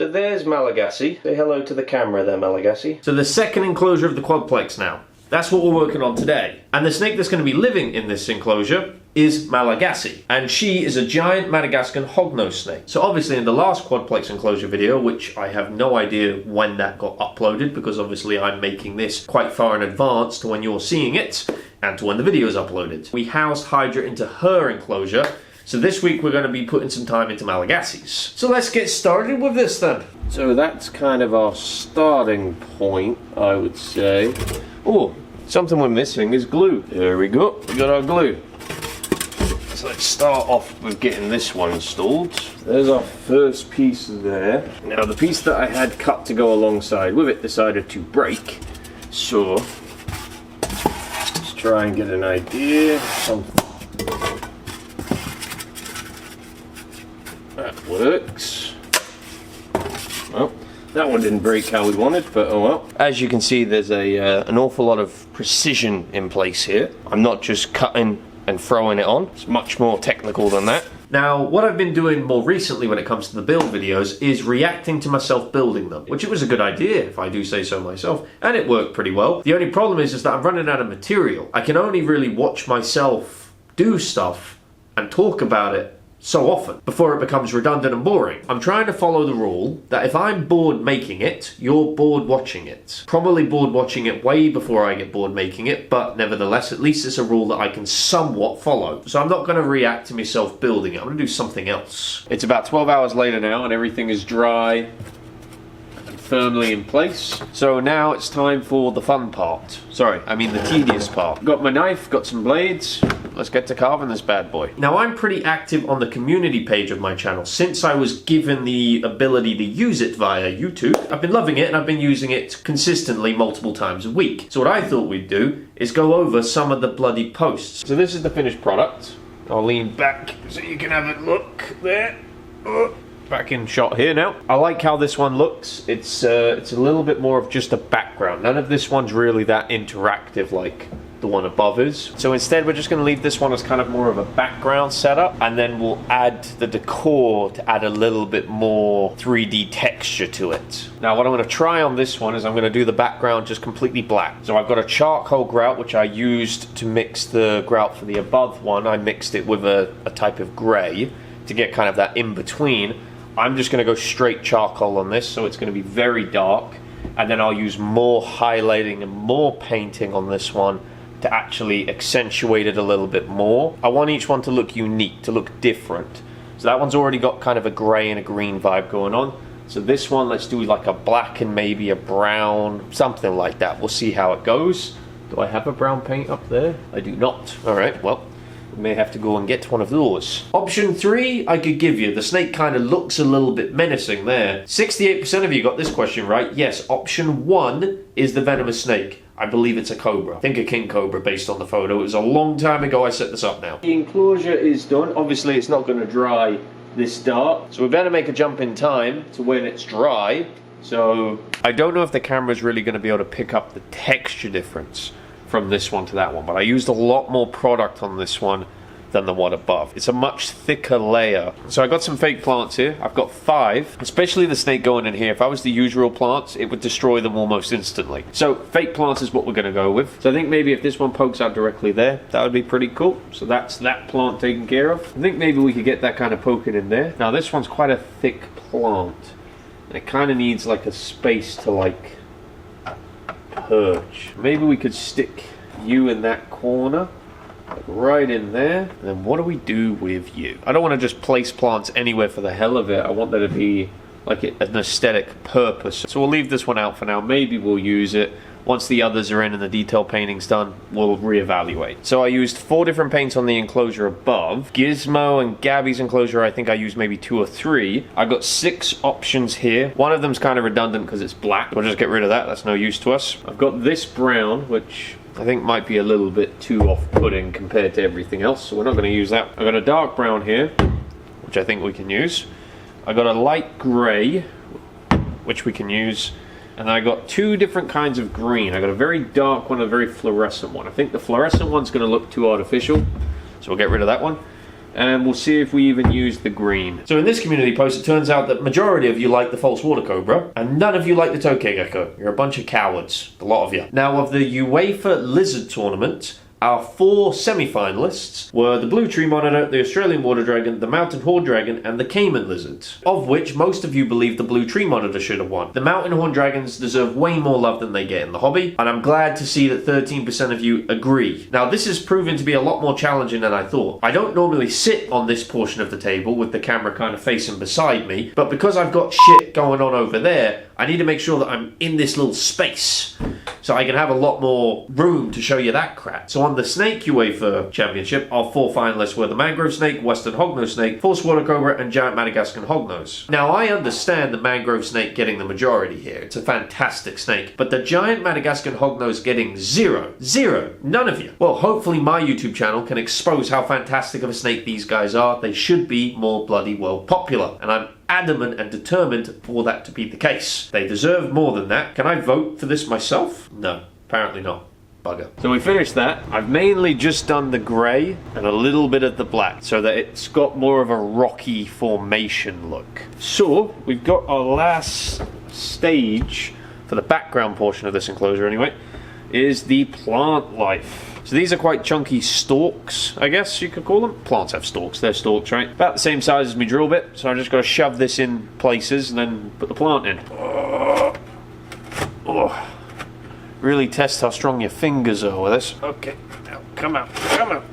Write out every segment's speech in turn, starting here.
So there's Malagasy. Say hello to the camera there, Malagasy. So the second enclosure of the Quad Plex now. That's what we're working on today. And the snake that's going to be living in this enclosure is Malagasy. And she is a giant Madagascan hognose snake. So obviously in the last Quad Plex enclosure video, which I have no idea when that got uploaded, because obviously I'm making this quite far in advance to when you're seeing it, and to when the video is uploaded. We housed Hydra into her enclosure. So this week we're going to be putting some time into Malagasy's. So let's get started with this then. So that's kind of our starting point, I would say. Oh, something we're missing is glue. There we go, we got our glue. So let's start off with getting this one installed. There's our first piece there. Now the piece that I had cut to go alongside with it decided to break. So, let's try and get an idea. That works. Well, that one didn't break how we wanted, but oh well. As you can see, there's an awful lot of precision in place here. I'm not just cutting and throwing it on. It's much more technical than that. Now, what I've been doing more recently when it comes to the build videos is reacting to myself building them, which it was a good idea, if I do say so myself, and it worked pretty well. The only problem is that I'm running out of material. I can only really watch myself do stuff and talk about it so often before it becomes redundant and boring. I'm trying to follow the rule that if I'm bored making it, you're bored watching it. Probably bored watching it way before I get bored making it, but nevertheless, at least it's a rule that I can somewhat follow. So I'm not going to react to myself building it. I'm going to do something else. It's about 12 hours later now and everything is dry and firmly in place. So now it's time for the fun part. Sorry, I mean the tedious part. Got my knife, got some blades. Let's get to carving this bad boy. Now I'm pretty active on the community page of my channel since I was given the ability to use it via YouTube. I've been loving it and I've been using it consistently multiple times a week. So what I thought we'd do is go over some of the bloody posts. So this is the finished product. I'll lean back so you can have a look there. Back in shot here now. I like how this one looks. It's a little bit more of just a background. None of this one's really that interactive like the one above is. So instead we're just going to leave this one as kind of more of a background setup, and then we'll add the decor to add a little bit more 3D texture to it. Now what I'm going to try on this one is I'm going to do the background just completely black. So I've got a charcoal grout which I used to mix the grout for the above one. I mixed it with a type of grey to get kind of that in between. I'm just going to go straight charcoal on this, so it's going to be very dark, and then I'll use more highlighting and more painting on this one to actually accentuate it a little bit more. I want each one to look unique, to look different. So that one's already got kind of a grey and a green vibe going on. So this one, let's do like a black and maybe a brown, something like that. We'll see how it goes. Do I have a brown paint up there? I do not. All right, well, we may have to go and get one of those. Option 3, I could give you. The snake kind of looks a little bit menacing there. 68% of you got this question right. Yes, option 1 is the venomous snake. I believe it's a cobra. I think a king cobra based on the photo. It was a long time ago I set this up now. The enclosure is done. Obviously it's not going to dry this dark, so we better make a jump in time to when it's dry. So I don't know if the camera's really going to be able to pick up the texture difference from this one to that one, but I used a lot more product on this one than the one above. It's a much thicker layer. So I got some fake plants here. I've got 5, especially the snake going in here. If I was the usual plants, it would destroy them almost instantly. So fake plants is what we're gonna go with. So I think maybe if this one pokes out directly there, that would be pretty cool. So that's that plant taken care of. I think maybe we could get that kind of poking in there. Now this one's quite a thick plant, and it kind of needs like a space to like perch. Maybe we could stick you in that corner, like right in there. And then what do we do with you? I don't want to just place plants anywhere for the hell of it. I want there to be like an aesthetic purpose. So we'll leave this one out for now. Maybe we'll use it. Once the others are in and the detail painting's done, we'll reevaluate. So I used 4 different paints on the enclosure above. Gizmo and Gabby's enclosure, I think I used maybe 2 or 3. I got 6 options here. One of them's kind of redundant because it's black. We'll just get rid of that. That's no use to us. I've got this brown, which I think might be a little bit too off-putting compared to everything else, so we're not going to use that. I've got a dark brown here, which I think we can use. I got a light grey, which we can use. And I got 2 different kinds of green. I got a very dark one and a very fluorescent one. I think the fluorescent one's going to look too artificial, so we'll get rid of that one. and we'll see if we even use the green. So in this community post, it turns out that majority of you like the false water cobra, and none of you like the tokay gecko. You're a bunch of cowards, a lot of you. Now, of the UEFA Lizard Tournament, our 4 semi-finalists were the blue tree monitor, the Australian water dragon, the mountain horn dragon, and the caiman lizard, of which most of you believe the blue tree monitor should have won. The mountain horn dragons deserve way more love than they get in the hobby, and I'm glad to see that 13% of you agree. Now, this has proven to be a lot more challenging than I thought. I don't normally sit on this portion of the table with the camera kind of facing beside me, but because I've got shit going on over there, I need to make sure that I'm in this little space so I can have a lot more room to show you that crap. So on the Snake UEFA Championship, our 4 finalists were the Mangrove Snake, Western Hognose Snake, False Water Cobra, and Giant Madagascan Hognose. Now, I understand the Mangrove Snake getting the majority here. It's a fantastic snake. But the Giant Madagascan Hognose getting 0. None of you. Well, hopefully my YouTube channel can expose how fantastic of a snake these guys are. They should be more bloody well popular. And I'm adamant and determined for that to be the case. They deserve more than that. Can I vote for this myself? No, apparently not. Bugger. So we finished that. I've mainly just done the grey and a little bit of the black so that it's got more of a rocky formation look. So we've got our last stage for the background portion of this enclosure anyway, is the plant life. So these are quite chunky stalks, I guess you could call them. Plants have stalks, they're stalks, right? About the same size as my drill bit, so I just got to shove this in places and then put the plant in. Oh. Really test how strong your fingers are with this. Okay, now come out,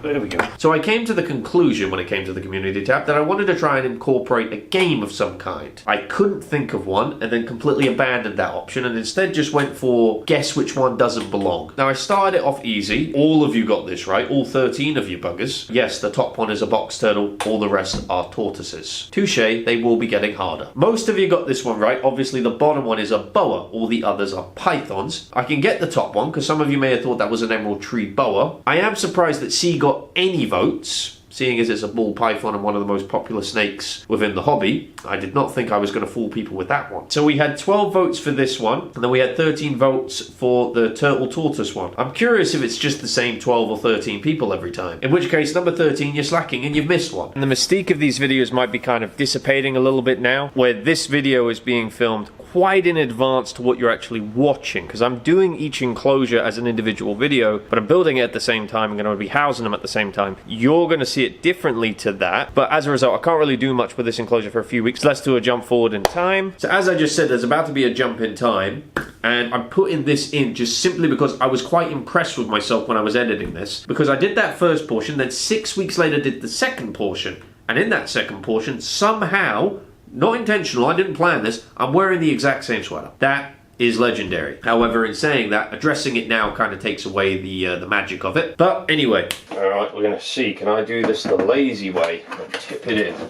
there we go. So I came to the conclusion when it came to the community tab that I wanted to try and incorporate a game of some kind. I couldn't think of one and then completely abandoned that option and instead just went for guess which one doesn't belong. Now I started it off easy. All of you got this right, all 13 of you buggers. Yes, the top one is a box turtle, all the rest are tortoises. Touche, they will be getting harder. Most of you got this one right. Obviously the bottom one is a boa, all the others are pythons. I can get the top one because some of you may have thought that was an emerald tree boa. I am surprised that C got any votes, seeing as it's a ball python and one of the most popular snakes within the hobby. I did not think I was going to fool people with that one. So we had 12 votes for this one, and then we had 13 votes for the turtle tortoise one. I'm curious if it's just the same 12 or 13 people every time, in which case number 13 you're slacking and you've missed one. And the mystique of these videos might be kind of dissipating a little bit now, where this video is being filmed quite in advance to what you're actually watching, because I'm doing each enclosure as an individual video, but I'm building it at the same time. I'm going to be housing them at the same time. You're going to see it differently to that, but as a result I can't really do much with this enclosure for a few weeks. Let's do a jump forward in time. So as I just said, there's about to be a jump in time, and I'm putting this in just simply because I was quite impressed with myself when I was editing this, because I did that first portion, then 6 weeks later did the second portion, and in that second portion somehow, not intentional, I didn't plan this, I'm wearing the exact same sweater. That is legendary. However, in saying that, addressing it now kind of takes away the magic of it. But anyway. Alright, we're going to see. Can I do this the lazy way? And tip it in.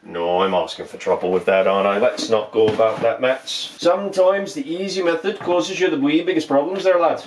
No, I'm asking for trouble with that, aren't I? Let's not go about that, Mats. Sometimes the easy method causes you the wee biggest problems there, lad.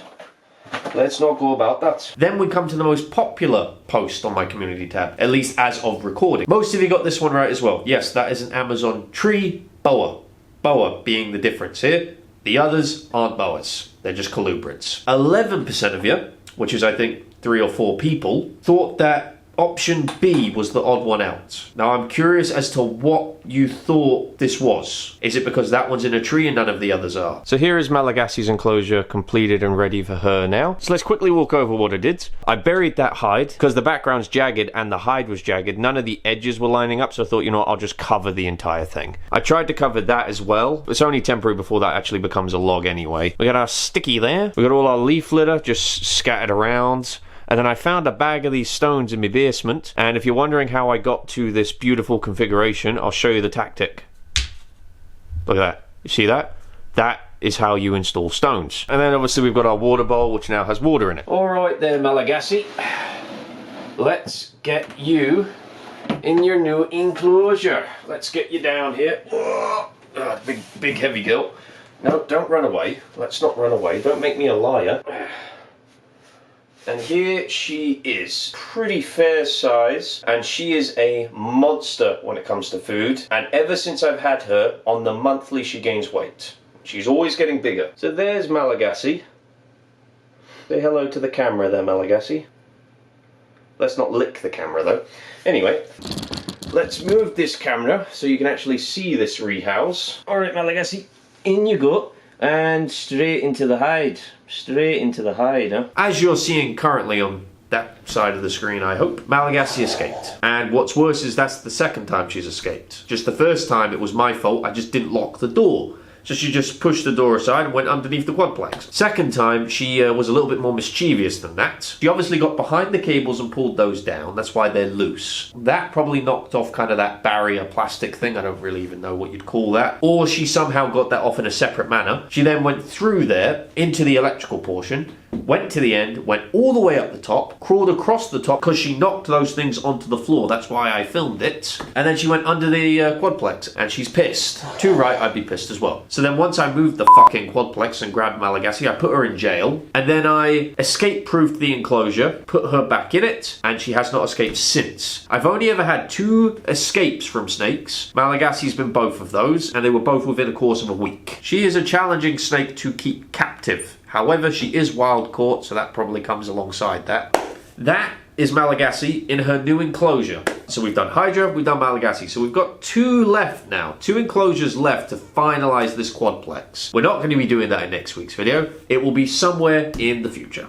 Let's not go about that. Then we come to the most popular post on my community tab, at least as of recording. Most of you got this one right as well. Yes, that is an Amazon tree boa. Boa being the difference here. The others aren't boas. They're just colubrids. 11% of you, which is I think 3 or 4 people, thought that option B was the odd one out. Now I'm curious as to what you thought this was. Is it because that one's in a tree and none of the others are? So here is Malagasy's enclosure completed and ready for her now. So let's quickly walk over what I did. I buried that hide because the background's jagged and the hide was jagged. None of the edges were lining up, so I thought, you know what, I'll just cover the entire thing. I tried to cover that as well. It's only temporary before that actually becomes a log anyway. We got our sticky there. We got all our leaf litter just scattered around. And then I found a bag of these stones in my basement, and if you're wondering how I got to this beautiful configuration, I'll show you the tactic. Look at that. You see that? That is how you install stones. And then obviously we've got our water bowl, which now has water in it. Alright there, Malagasy. Let's get you in your new enclosure. Let's get you down here. Oh, big heavy girl. No, don't run away. Let's not run away. Don't make me a liar. And here she is, pretty fair size, and she is a monster when it comes to food, and ever since I've had her, on the monthly she gains weight. She's always getting bigger. So there's Malagasy. Say hello to the camera there, Malagasy. Let's not lick the camera though. Anyway, let's move this camera so you can actually see this rehouse. Alright Malagasy, in you go. And straight into the hide. Straight into the hide, huh? As you're seeing currently on that side of the screen, I hope, Malagasy escaped. And what's worse is that's the second time she's escaped. Just the first time it was my fault, I just didn't lock the door. So she just pushed the door aside and went underneath the Quad Plex. Second time, she was a little bit more mischievous than that. She obviously got behind the cables and pulled those down. That's why they're loose. That probably knocked off kind of that barrier plastic thing. I don't really even know what you'd call that. Or she somehow got that off in a separate manner. She then went through there into the electrical portion, went to the end, went all the way up the top, crawled across the top because she knocked those things onto the floor. That's why I filmed it. And then she went under the Quad Plex and she's pissed. Too right, I'd be pissed as well. So then once I moved the fucking Quad Plex and grabbed Malagasy, I put her in jail. And then I escape-proofed the enclosure, put her back in it, and she has not escaped since. I've only ever had 2 escapes from snakes. Malagasy's been both of those, and they were both within a course of a week. She is a challenging snake to keep captive. However, she is wild caught, so that probably comes alongside that. That is Malagasy in her new enclosure. So we've done Hydra, we've done Malagasy. So we've got 2 left now. 2 enclosures left to finalize this Quad Plex. We're not going to be doing that in next week's video. It will be somewhere in the future.